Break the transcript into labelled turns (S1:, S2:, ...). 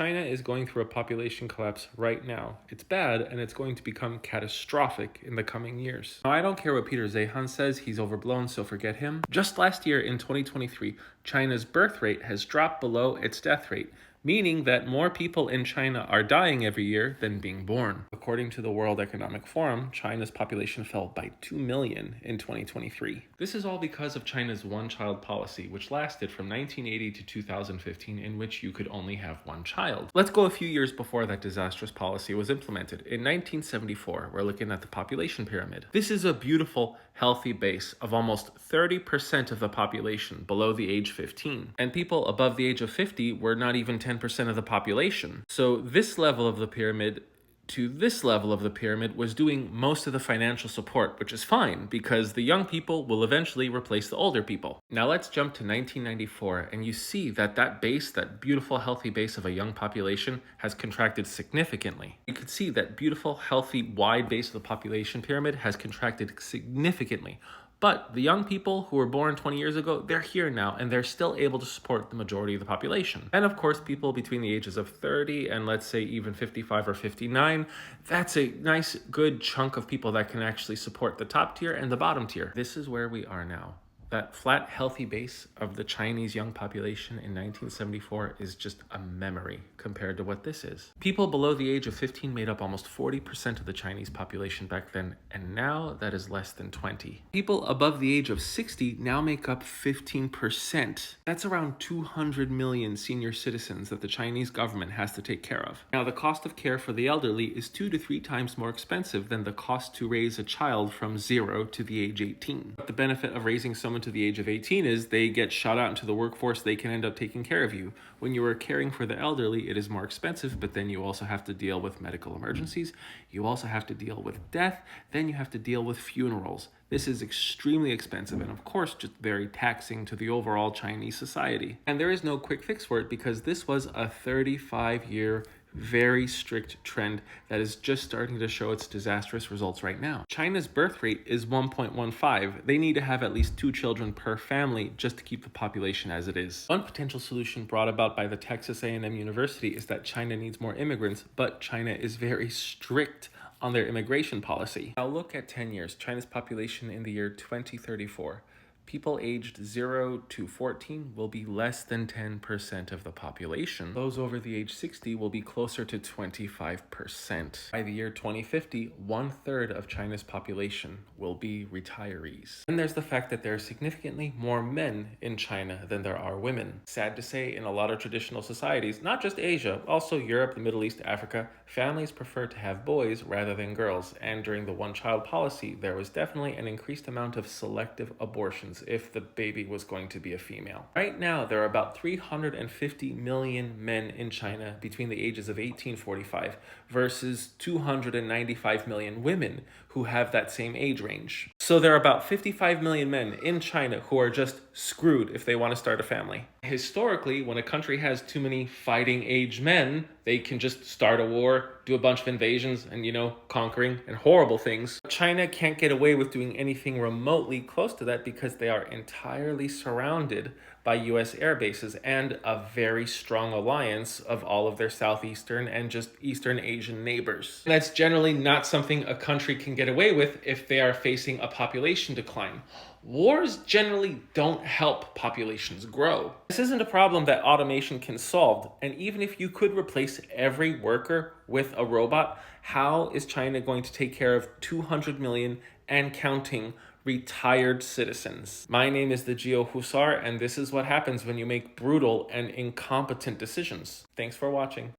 S1: China is going through a population collapse right now. It's bad, and it's going to become catastrophic in the coming years. Now, I don't care what Peter Zeihan says, he's overblown, so forget him. Just last year, in 2023, China's birth rate has dropped below its death rate, meaning that more people in China are dying every year than being born. According to the World Economic Forum, China's population fell by 2 million in 2023. This is all because of China's one-child policy, which lasted from 1980 to 2015, in which you could only have one child. Let's go a few years before that disastrous policy was implemented. In 1974, we're looking at the population pyramid. This is a beautiful, healthy base of almost 30% of the population below the age 15. And people above the age of 50 were not even 10% of the population. So this level of the pyramid to this level of the pyramid was doing most of the financial support, which is fine because the young people will eventually replace the older people. Now let's jump to 1994, and you see that that base, that beautiful, healthy base of a young population has contracted significantly. You can see that beautiful, healthy, wide base of the population pyramid has contracted significantly. But the young people who were born 20 years ago, they're here now, and they're still able to support the majority of the population. And of course, people between the ages of 30 and let's say even 55 or 59, that's a nice, good chunk of people that can actually support the top tier and the bottom tier. This is where we are now. That flat, healthy base of the Chinese young population in 1974 is just a memory compared to what this is. People below the age of 15 made up almost 40% of the Chinese population back then, and now that is less than 20. People above the age of 60 now make up 15%. That's around 200 million senior citizens that the Chinese government has to take care of. Now, the cost of care for the elderly is 2 to 3 times more expensive than the cost to raise a child from 0 to the age 18. But the benefit of raising someone to the age of 18 is they get shot out into the workforce, they can end up taking care of you. When you are caring for the elderly, it is more expensive, but then you also have to deal with medical emergencies, you also have to deal with death, then you have to deal with funerals. This is extremely expensive and of course just very taxing to the overall Chinese society. And there is no quick fix for it because this was a 35-year very strict trend that is just starting to show its disastrous results right now. China's birth rate is 1.15. They need to have at least 2 children per family just to keep the population as it is. One potential solution brought about by the Texas A&M University is that China needs more immigrants, but China is very strict on their immigration policy. Now look at 10 years, China's population in the year 2034. People aged 0 to 14 will be less than 10% of the population. Those over the age 60 will be closer to 25%. By the year 2050, 1/3 of China's population will be retirees. And there's the fact that there are significantly more men in China than there are women. Sad to say, in a lot of traditional societies, not just Asia, also Europe, the Middle East, Africa, families prefer to have boys rather than girls. And during the one-child policy, there was definitely an increased amount of selective abortions if the baby was going to be a female. Right now, there are about 350 million men in China between the ages of 18-45 versus 295 million women who have that same age range. So there are about 55 million men in China who are just screwed if they want to start a family. Historically, when a country has too many fighting age men, they can just start a war, do a bunch of invasions, and, conquering and horrible things. China can't get away with doing anything remotely close to that because they are entirely surrounded by US air bases and a very strong alliance of all of their southeastern and just Eastern Asian neighbors. That's generally not something a country can get away with if they are facing a population decline. Wars generally don't help populations grow. This isn't a problem that automation can solve, and even if you could replace every worker with a robot, how is China going to take care of 200 million and counting retired citizens? My name is the Geo Husar, and this is what happens when you make brutal and incompetent decisions. Thanks for watching.